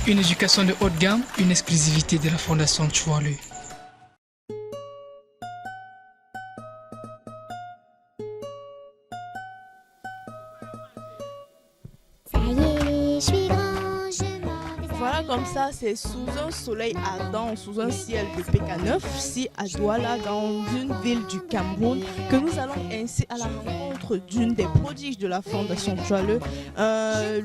Une éducation de haute gamme, une exclusivité de la Fondation Choualé. Voilà, comme ça, c'est sous un soleil ardent, sous un ciel de PK9, si à Douala, dans une ville du Cameroun, que nous allons ainsi à la rencontre d'une des prodiges de la Fondation Choualé.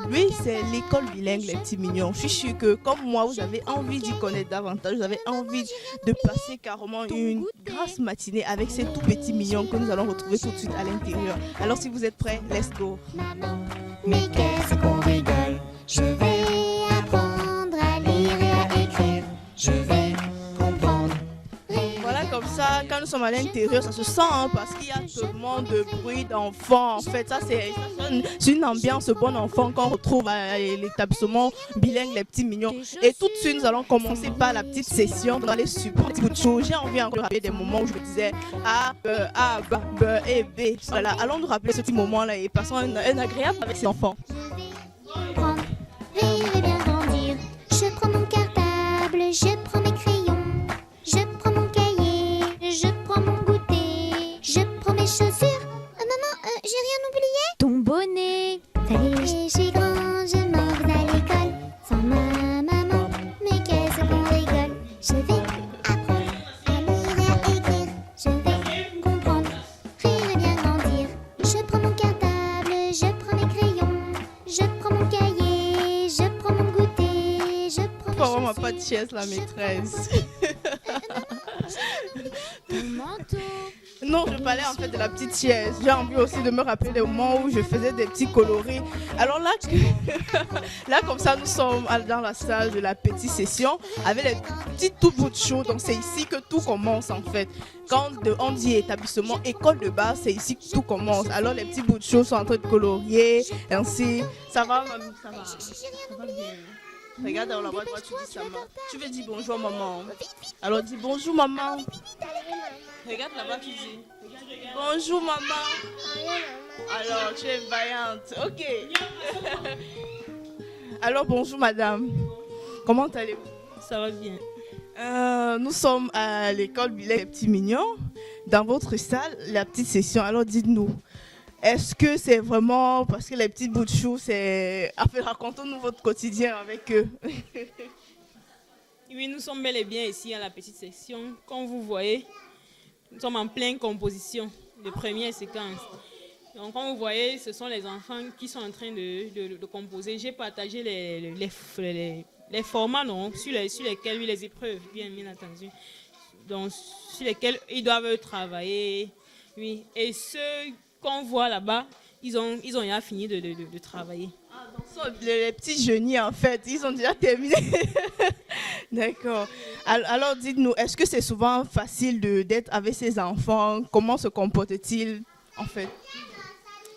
Lui, c'est l'école bilingue Les Petits Mignons. Je suis sûre que, comme moi, vous avez envie d'y connaître davantage, vous avez envie de passer carrément une grasse matinée avec ces tout petits mignons que nous allons retrouver tout de suite à l'intérieur. Alors, si vous êtes prêts, let's go. Mais qu'est-ce qu'on rigole? Je vais apprendre à lire et à écrire. Je vais comprendre. Voilà, comme ça, quand nous sommes à l'intérieur, ça se sent hein, parce qu'il y a tellement de bruit d'enfants. En fait, ça c'est une ambiance bon enfant qu'on retrouve à l'établissement bilingue Les Petits Mignons. Et tout de suite, nous allons commencer par la petite session dans les super petits bouts de choses. J'ai envie encore de rappeler des moments où je me disais A, B, et B. Voilà, allons nous rappeler ce petit moment-là et passons un agréable avec ces enfants. Comprendre, rire et bien grandir. Je prends mon cartable, je prends mes crayons. Je prends mon cahier, je prends mon goûter. Je prends mes chaussures. Maman, j'ai rien oublié. Ton bonnet. Ça y est, je suis grand, je m'en vais à l'école. Sans ma maman, mais qu'est-ce qu'on rigole. Je vais apprendre à lire et à écrire. Je vais comprendre, rire et bien grandir. Je prends mon cartable, je prends mes crayons. Je prends mon cahier, je prends mon goûter. Je prends mes Pourquoi on m'a chaussures. pas de chaise, la maîtresse? Ton manteau. Non, je parlais en fait de la petite chaise. J'ai envie aussi de me rappeler des moments où je faisais des petits coloris. Alors là, là comme ça, nous sommes dans la salle de la petite session avec les petits tout bouts de chaud. Donc c'est ici que tout commence en fait. Quand on dit établissement, école de base, c'est ici que tout commence. Alors les petits bouts de chaud sont en train de colorier. Ainsi, ça va, mamie, ça va. Ça va bien. Regarde dans la boîte, tu dis ça. Tu veux dire bonjour maman. Alors dis bonjour maman. Regarde là-bas, tu dis bonjour maman. Alors tu es vaillante. Ok. Alors bonjour madame. Comment allez-vous? Ça va bien. Nous sommes à l'école bilingue Les Petits Mignons. Dans votre salle, la petite session. Alors dites-nous, est-ce que c'est vraiment parce que les petits bouts de chou, c'est... Enfin, racontons-nous votre quotidien avec eux. Oui, nous sommes bel et bien ici à la petite section. Comme vous voyez, nous sommes en pleine composition de première séquence. Donc, comme vous voyez, ce sont les enfants qui sont en train de composer. J'ai partagé les formats non, sur lesquels, oui, les épreuves, bien entendu, donc, sur lesquels ils doivent travailler. Oui. Et ceux qu'on voit là-bas, ils ont déjà fini de travailler. Ah, donc ce sont les petits génies en fait, ils ont déjà terminé. D'accord. Alors dites-nous, est-ce que c'est souvent facile d'être avec ces enfants? Comment se comportent-ils en fait?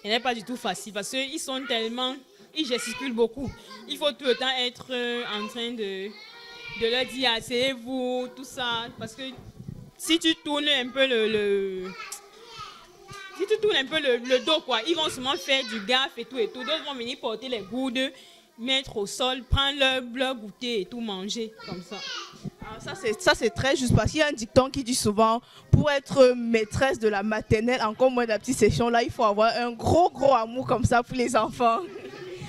Ce n'est pas du tout facile parce qu'ils sont tellement, ils gesticulent beaucoup. Il faut tout le temps être en train de leur dire asseyez-vous, tout ça. Parce que si tu tournes un peu le dos, quoi, ils vont seulement faire du gaffe et tout. D'autres vont venir porter les gourdes, mettre au sol, prendre leur goûter et tout, manger comme ça. Alors ça c'est très juste parce qu'il y a un dicton qui dit souvent pour être maîtresse de la maternelle, encore moins de la petite section, là il faut avoir un gros amour comme ça pour les enfants.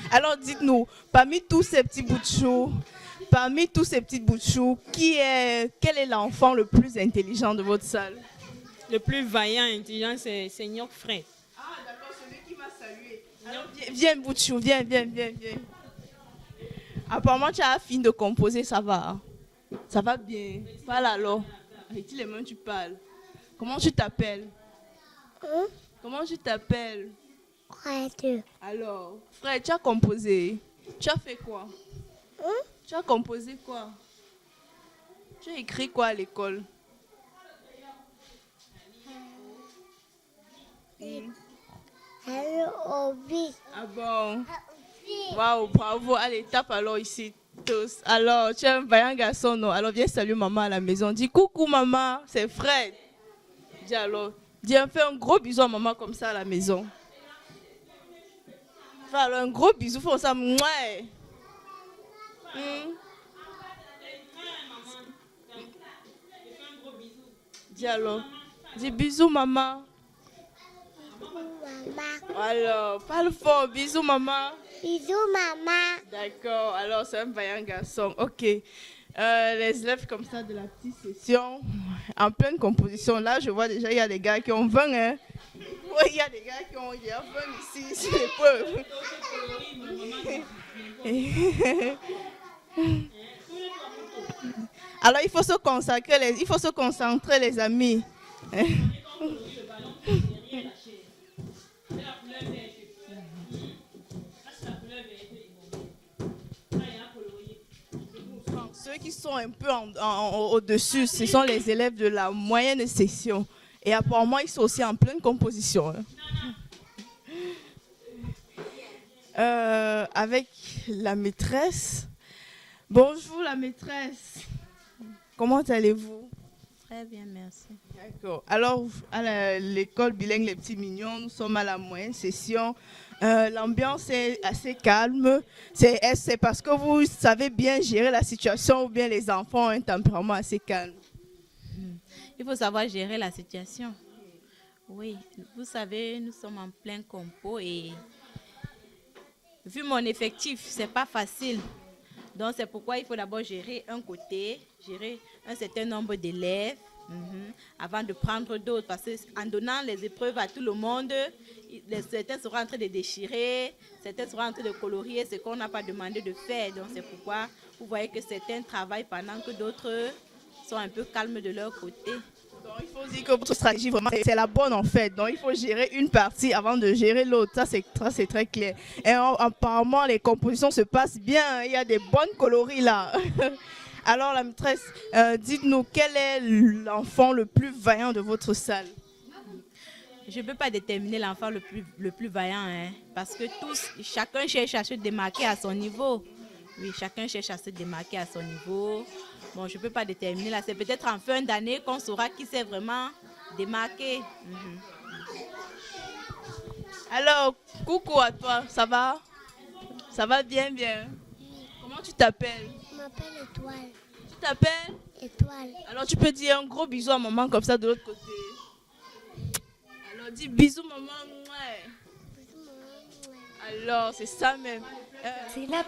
Alors dites-nous, parmi tous ces petits bouts de chou, quel est l'enfant le plus intelligent de votre salle? Le plus vaillant et intelligent, c'est Seigneur Fred. Ah d'accord, celui qui m'a salué. Alors viens bout de chou, viens. Apparemment tu as fini de composer, ça va. Hein? Ça va bien. Parle alors. Avec les mains tu parles. Comment tu t'appelles? Comment tu t'appelles? Fred. Alors, Fred, tu as composé. Tu as fait quoi? Tu as composé quoi? Tu as écrit quoi à l'école? Ah bon? Waouh, bravo. Allez, tape alors ici, tous. Alors, tu es un vaillant garçon, non? Alors, viens saluer maman à la maison. Dis coucou maman, c'est Fred. Dis alors, fais un gros bisou à maman comme ça à la maison. Fais alors un gros bisou, fais ça. Mouais. Dis alors. Dis bisous, maman. Maman. Alors, parle fort. Bisous, maman. Bisous, maman. D'accord. Alors, c'est un vaillant garçon. OK. Les élèves comme ça de la petite session, en pleine composition. Là, je vois déjà, il y a des gars qui ont 20. Hein. Oui, il y a des gars qui ont 20 ici, sur l'épreuve. Alors, il faut se consacrer, il faut se concentrer, les amis. Ceux qui sont un peu au-dessus, ce sont les élèves de la moyenne session. Et apparemment, ils sont aussi en pleine composition. Avec la maîtresse. Bonjour la maîtresse. Comment allez-vous? Très bien, merci. D'accord. Alors, à l'école bilingue Les Petits Mignons, nous sommes à la moyenne session. L'ambiance est assez calme. C'est parce que vous savez bien gérer la situation ou bien les enfants ont un tempérament assez calme? Il faut savoir gérer la situation. Oui, vous savez, nous sommes en plein compo et vu mon effectif, c'est pas facile. Donc, c'est pourquoi il faut d'abord gérer un côté, gérer un certain nombre d'élèves avant de prendre d'autres. Parce qu'en donnant les épreuves à tout le monde, certains seront en train de déchirer, certains seront en train de colorier ce qu'on n'a pas demandé de faire. Donc, c'est pourquoi vous voyez que certains travaillent pendant que d'autres sont un peu calmes de leur côté. Donc, il faut dire que votre stratégie, vraiment, c'est la bonne en fait. Donc, il faut gérer une partie avant de gérer l'autre. Ça, c'est très clair. Et apparemment, les compositions se passent bien. Il y a des bonnes coloris là. Alors, la maîtresse, dites-nous, quel est l'enfant le plus vaillant de votre salle? Je ne peux pas déterminer l'enfant le plus vaillant, hein, parce que chacun cherche à se démarquer à son niveau. Oui, chacun cherche à se démarquer à son niveau. Bon, je ne peux pas déterminer là. C'est peut-être en fin d'année qu'on saura qui s'est vraiment démarqué. Alors, coucou à toi, ça va? Ça va bien, bien. Comment tu t'appelles? Je m'appelle Étoile. Tu t'appelles? Étoile. Alors, tu peux dire un gros bisou à maman comme ça de l'autre côté. Alors, dis bisous maman. Ouais. Bisous, maman. Alors, c'est ça même. C'est la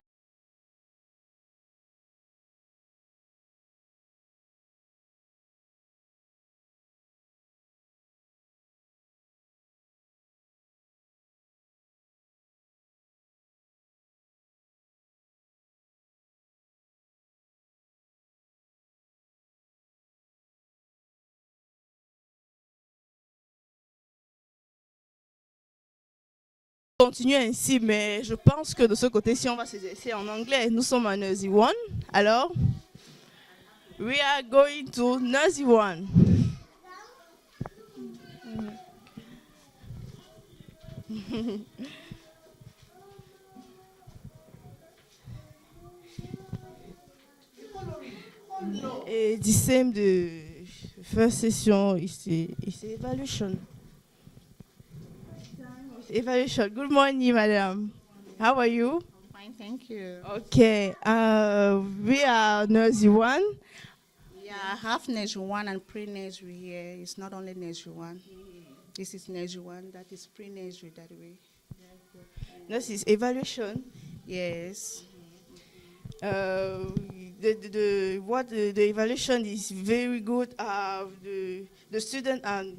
Continue ainsi, mais je pense que de ce côté-ci, on va s'exercer en anglais. Nous sommes à Nursery 1. Alors, we are going to Nursery 1. Et the same the first session is evaluation. Evaluation. Good morning, madam. How are you? Fine, thank you. Okay. We are nursery 1. Yeah, I have nursery 1 and pre-nursery here. It's not only nursery 1. This is nursery 1, that is pre-nursery that way. This is evaluation. Yes. The evaluation is very good. The student and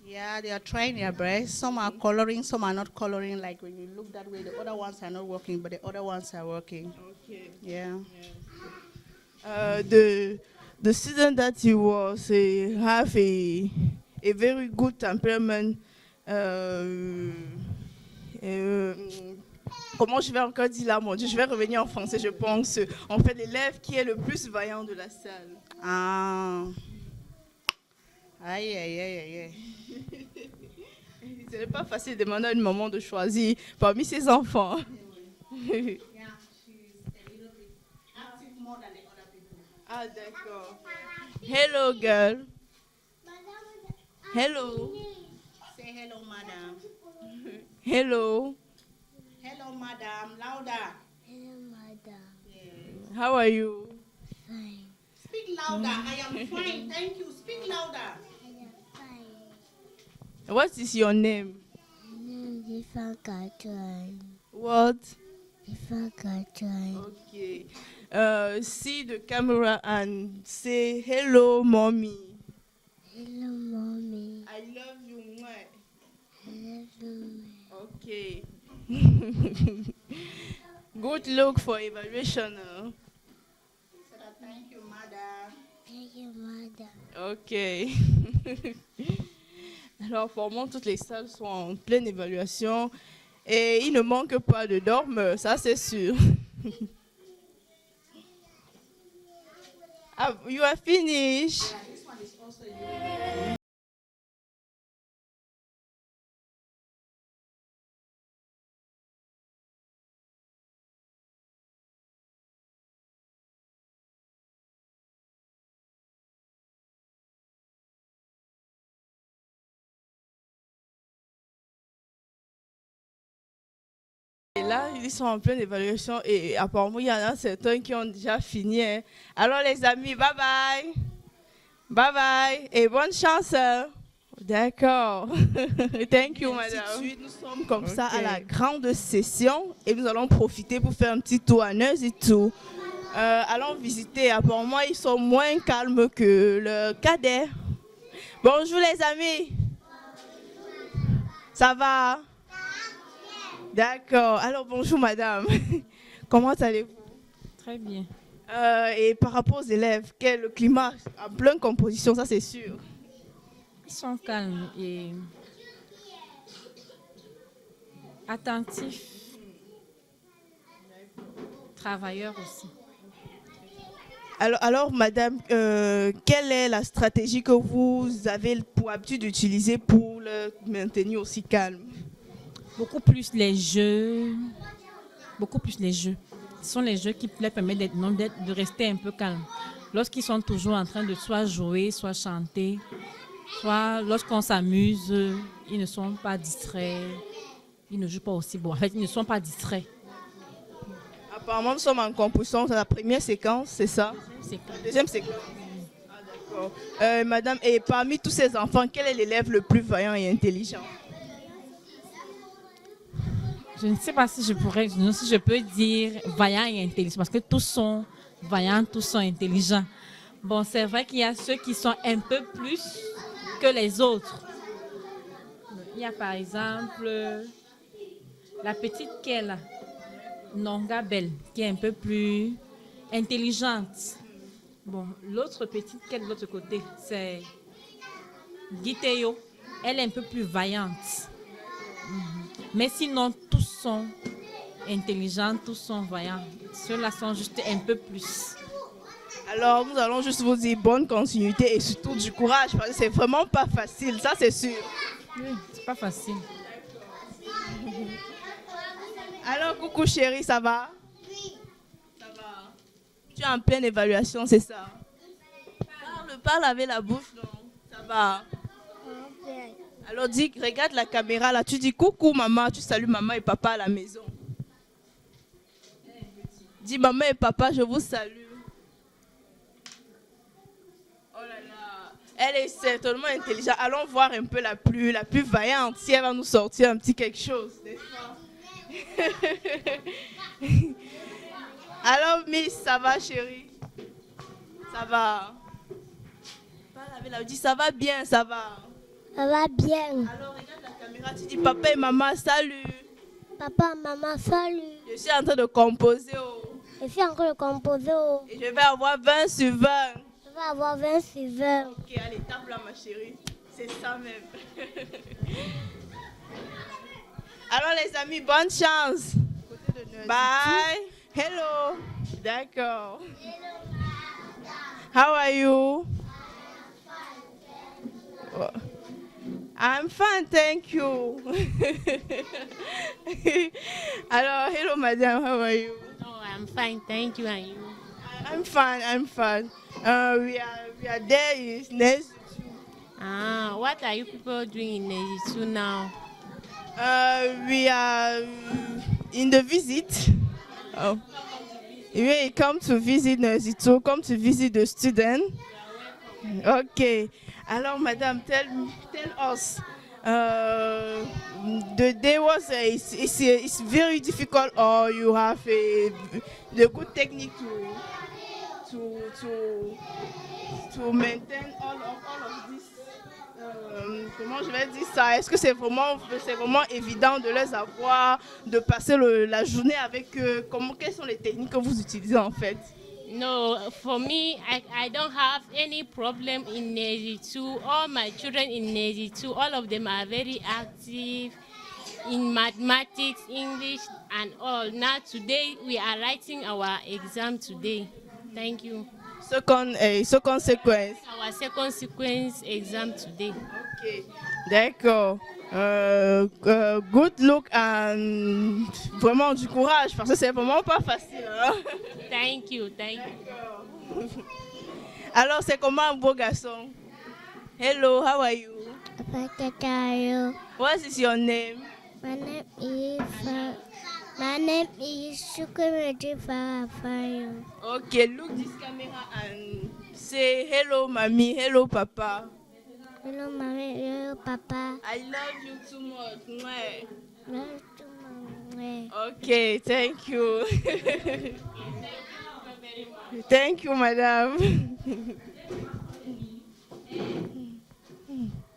Yeah, they are trying their best. Some are coloring, some are not coloring. Like when you look that way, the other ones are not working, but the other ones are working. okay. Yeah. The student that you was have a very good temperament. Comment je vais encore dire là, mon Dieu, je vais revenir en français, je pense. En fait, l'élève qui est le plus vaillant de la salle. Ah. Aïe, aïe, aïe, aïe, aïe. Ce n'est pas facile de demander à une maman de choisir parmi ses enfants. Yeah, she's a little bit active more than the other people. Ah, d'accord. Hello, girl. Hello. Say hello, madam. Hello. Hello, madam. Louder. Hello, madam. How are you? Fine. Speak louder. I am fine. Thank you. Speak louder. What is your name? What? Okay. See the camera and say hello, mommy. Hello, mommy. I love you. Mwah. I love you. Okay. Good luck for evaluation. Huh? Thank you, mother. Thank you, mother. Ok. Alors, pour moi, toutes les salles sont en pleine évaluation et il ne manque pas de dormeurs, ça c'est sûr. Ah, you are finished. Et là, ils sont en pleine évaluation et apparemment, il y en a certains qui ont déjà fini. Hein. Alors les amis, bye bye. Bye bye et bonne chance. Hein. D'accord. Thank you, madame. Tout de suite, nous sommes comme ça à la grande session et nous allons profiter pour faire un petit tour à Neuze et tout. Allons visiter. Apparemment, ils sont moins calmes que le cadet. Bonjour les amis. Ça va? D'accord. Alors, bonjour madame. Comment allez-vous? Très bien. Et par rapport aux élèves, quel est le climat en pleine composition, ça c'est sûr. Ils sont calmes et attentifs. Travailleurs aussi. Alors madame, quelle est la stratégie que vous avez pour habitude d'utiliser pour le maintenir aussi calme? Beaucoup plus les jeux. Beaucoup plus les jeux. Ce sont les jeux qui leur permettent de rester un peu calme. Lorsqu'ils sont toujours en train de soit jouer, soit chanter, soit lorsqu'on s'amuse, ils ne sont pas distraits. Ils ne jouent pas aussi bon. En fait, ils ne sont pas distraits. Apparemment, nous sommes en composition. C'est la première séquence, c'est ça? La deuxième séquence. Ah, d'accord. Madame, et parmi tous ces enfants, quel est l'élève le plus vaillant et intelligent? Je ne sais pas si je peux dire vaillant et intelligent, parce que tous sont vaillants, tous sont intelligents. Bon, c'est vrai qu'il y a ceux qui sont un peu plus que les autres. Il y a par exemple la petite Kela, Nonga Belle, qui est un peu plus intelligente. Bon, l'autre petite Kela de l'autre côté, c'est Giteyo. Elle est un peu plus vaillante. Mais sinon, tous sont intelligents, tous sont vaillants. Ceux-là sont juste un peu plus. Alors, nous allons juste vous dire bonne continuité et surtout du courage, parce que c'est vraiment pas facile, ça c'est sûr. Oui, c'est pas facile. Alors, coucou chérie, ça va? Oui. Ça va. Tu es en pleine évaluation, c'est ça? Parle avec la bouche, non? Ça va? Alors dis, regarde la caméra là, tu dis coucou maman, tu salues maman et papa à la maison. Dis maman et papa, je vous salue. Oh là là, elle est certainement intelligente. Allons voir un peu la plus vaillante, si elle va nous sortir un petit quelque chose. Alors Miss, ça va chérie? Ça va? Parle avec la, dis ça va bien, ça va? Ça va bien. Alors regarde la caméra, tu dis papa et maman salut. Papa, maman, salut. Je suis en train de composer. Oh. Je suis encore de composer. Et je vais avoir 20 sur 20. Je vais avoir 20 sur 20. Ok, allez, tape là ma chérie. C'est ça même. Alors les amis, bonne chance. Bye. Hello. D'accord. How are you? I'm fine, thank you. Alors, hello madame, how are you? Oh, I'm fine, thank you. And you? I'm fine, I'm fine. We are there is next. What are you people doing in Nejisu now? We are in the visit. Oh. You come to visit Nezito, come to visit the student. Okay. Alors, madame, tell us. The day was it's very difficult, or you have the good technique to maintain all of this. Comment je vais dire ça? Est-ce que c'est vraiment évident de les avoir, de passer la journée avec eux? Quelles sont les techniques que vous utilisez en fait? No, for me, I don't have any problem in Nezi 2. All my children in Nezi 2, all of them are very active in mathematics, English, and all. Now today, we are writing our exam today. Thank you. Second sequence. Our second sequence exam today. Okay, d'accord. Good luck and vraiment du courage parce que c'est vraiment pas facile. Hein? Thank you. Alors c'est comment un beau garçon? Hello, how are you? What is your name? My name is Shukumedi Fafayo. Okay, look this camera and say hello, mommy, hello, papa. Hello, mommy. Hello, papa. I love you too much. Mwah. Love you, mommy. Okay, thank you. Thank you, madame.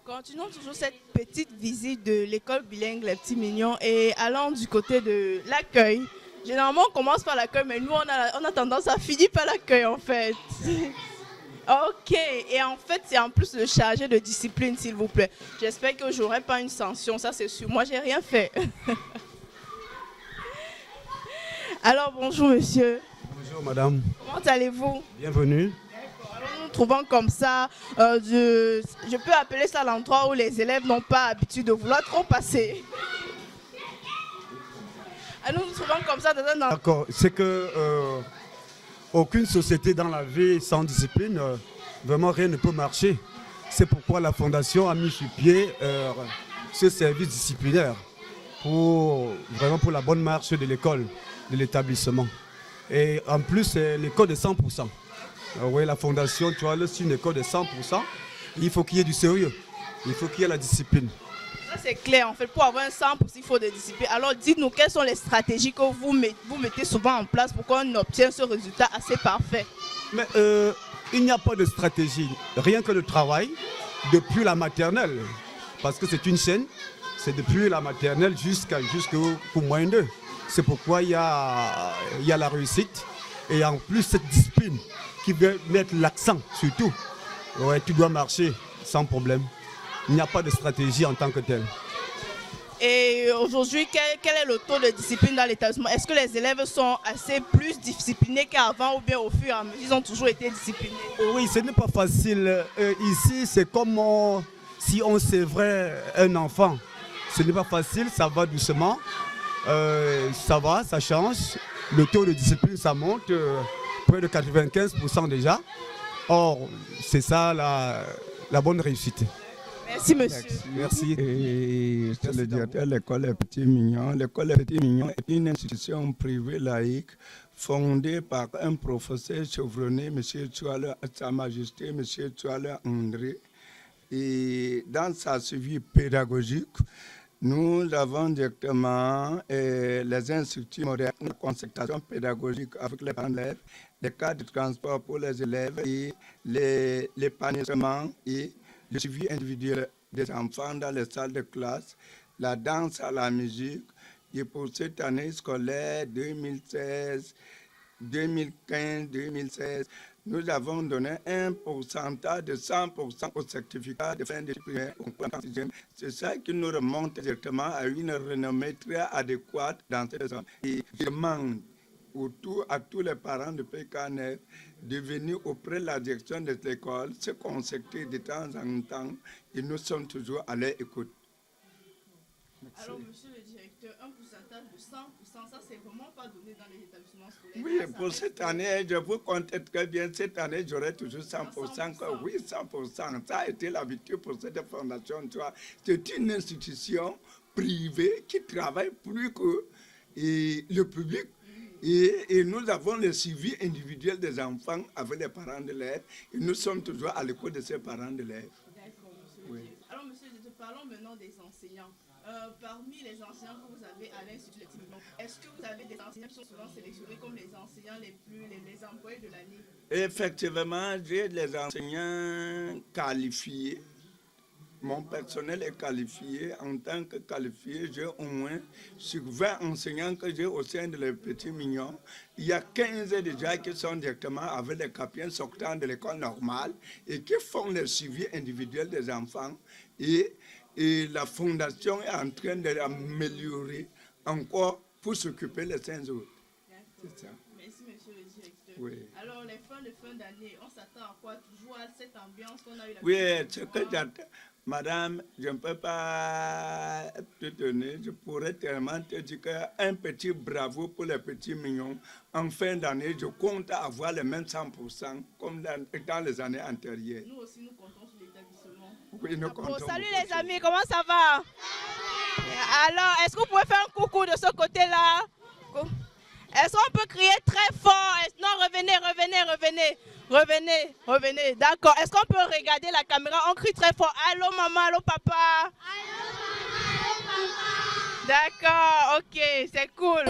Continuons toujours cette petite visite de l'école bilingue Les Petits Mignons et allons du côté de l'accueil. Généralement, on commence par l'accueil, mais nous, on a tendance à finir par l'accueil, en fait. Ok, et en fait, c'est en plus le chargé de discipline, s'il vous plaît. J'espère que je n'aurai pas une sanction, ça c'est sûr. Moi, j'ai rien fait. Alors, bonjour, monsieur. Bonjour, madame. Comment allez-vous? Bienvenue. Nous nous trouvons comme ça, je peux appeler ça l'endroit où les élèves n'ont pas l'habitude de vouloir trop passer. Nous nous trouvons comme ça dans un endroit. D'accord, c'est que aucune société dans la vie sans discipline, vraiment rien ne peut marcher. C'est pourquoi la Fondation a mis sur pied ce service disciplinaire pour la bonne marche de l'école, de l'établissement. Et en plus, c'est l'école de 100%. Oui, la Fondation, tu vois, c'est une école de 100%. Il faut qu'il y ait du sérieux. Il faut qu'il y ait la discipline. Ça, c'est clair. En fait, pour avoir un 100%, il faut de discipline. Alors, dites-nous, quelles sont les stratégies que vous mettez souvent en place pour qu'on obtienne ce résultat assez parfait? Mais il n'y a pas de stratégie. Rien que le travail depuis la maternelle. Parce que c'est une chaîne. C'est depuis la maternelle jusqu'au moins 2. C'est pourquoi il y a la réussite. Et en plus, cette discipline qui veut mettre l'accent sur tout. Ouais, tu dois marcher sans problème. Il n'y a pas de stratégie en tant que telle. Et aujourd'hui, quel est le taux de discipline dans l'établissement? Est-ce que les élèves sont assez plus disciplinés qu'avant ou bien au fur et à mesure, ils ont toujours été disciplinés? Oui, ce n'est pas facile. Ici, c'est comme si on sévrait un enfant. Ce n'est pas facile, ça va doucement. Ça va, ça change. Le taux de discipline, ça monte près de 95% déjà. Or, c'est ça la bonne réussite. Merci, monsieur. Merci. Et c'est le directeur de l'école Les Petits Mignons. L'école Les Petits Mignons est une institution privée laïque fondée par un professeur chevronné, M. Tchouala, Sa Majesté, M. Tchouala André. Et dans sa suivi pédagogique, nous avons directement les instituts modernes, la concertation pédagogique avec les parents d'élèves, les cas de transport pour les élèves et l'épanouissement et le suivi individuel des enfants dans les salles de classe, la danse à la musique. Et pour cette année scolaire 2015-2016, nous avons donné un pourcentage de 100% au certificat de fin de primaire. C'est ça qui nous remonte directement à une renommée très adéquate dans cette zone. Et je demande à tous les parents de PKNF de venir auprès de la direction de l'école, se concerter de temps en temps, et nous sommes toujours à leur écoute. Merci. Alors, monsieur le directeur, un pourcentage de 100%, ça, c'est vraiment pas donné dans les établissements scolaires. Oui, pour cette année, je vous compte très bien, cette année, j'aurai toujours 100%. Oui, 100%. Ça a été l'habitude pour cette fondation. C'est une institution privée qui travaille plus que le public. Et nous avons le suivi individuel des enfants avec les parents d'élèves. Et nous sommes toujours à l'écoute de ces parents d'élèves. D'accord, monsieur. Oui. Alors, monsieur, parlons maintenant des enseignants. Parmi les enseignants que vous avez à l'Institut de Timon, est-ce que vous avez des enseignants qui sont souvent sélectionnés comme les enseignants les employés de l'année? Effectivement, j'ai des enseignants qualifiés. Mon personnel est qualifié. En tant que qualifié, j'ai au moins sur 20 enseignants que j'ai au sein de les petits mignons. Il y a 15 déjà qui sont directement avec les capiens sortant de l'école normale et qui font le suivi individuel des enfants. Et la fondation est en train d'améliorer encore pour s'occuper les 5 autres. C'est ça. Merci, monsieur le directeur. Oui. Alors, les fins de fin d'année, on s'attend à quoi? Toujours à cette ambiance qu'on a eu la Oui, ce que j'attends. Madame, je ne peux pas te donner, je pourrais tellement te dire qu'un petit bravo pour les petits mignons. En fin d'année, je compte avoir les mêmes 100% comme dans les années antérieures. Nous aussi, nous comptons sur l'établissement. Oui, nous comptons. Salut les amis, comment ça va? Alors, est-ce que vous pouvez faire un coucou de ce côté-là? Est-ce qu'on peut crier très fort? Non, revenez. D'accord. Est-ce qu'on peut regarder la caméra? On crie très fort. Allô maman, allô papa. Allô maman, allô papa. D'accord, ok, c'est cool.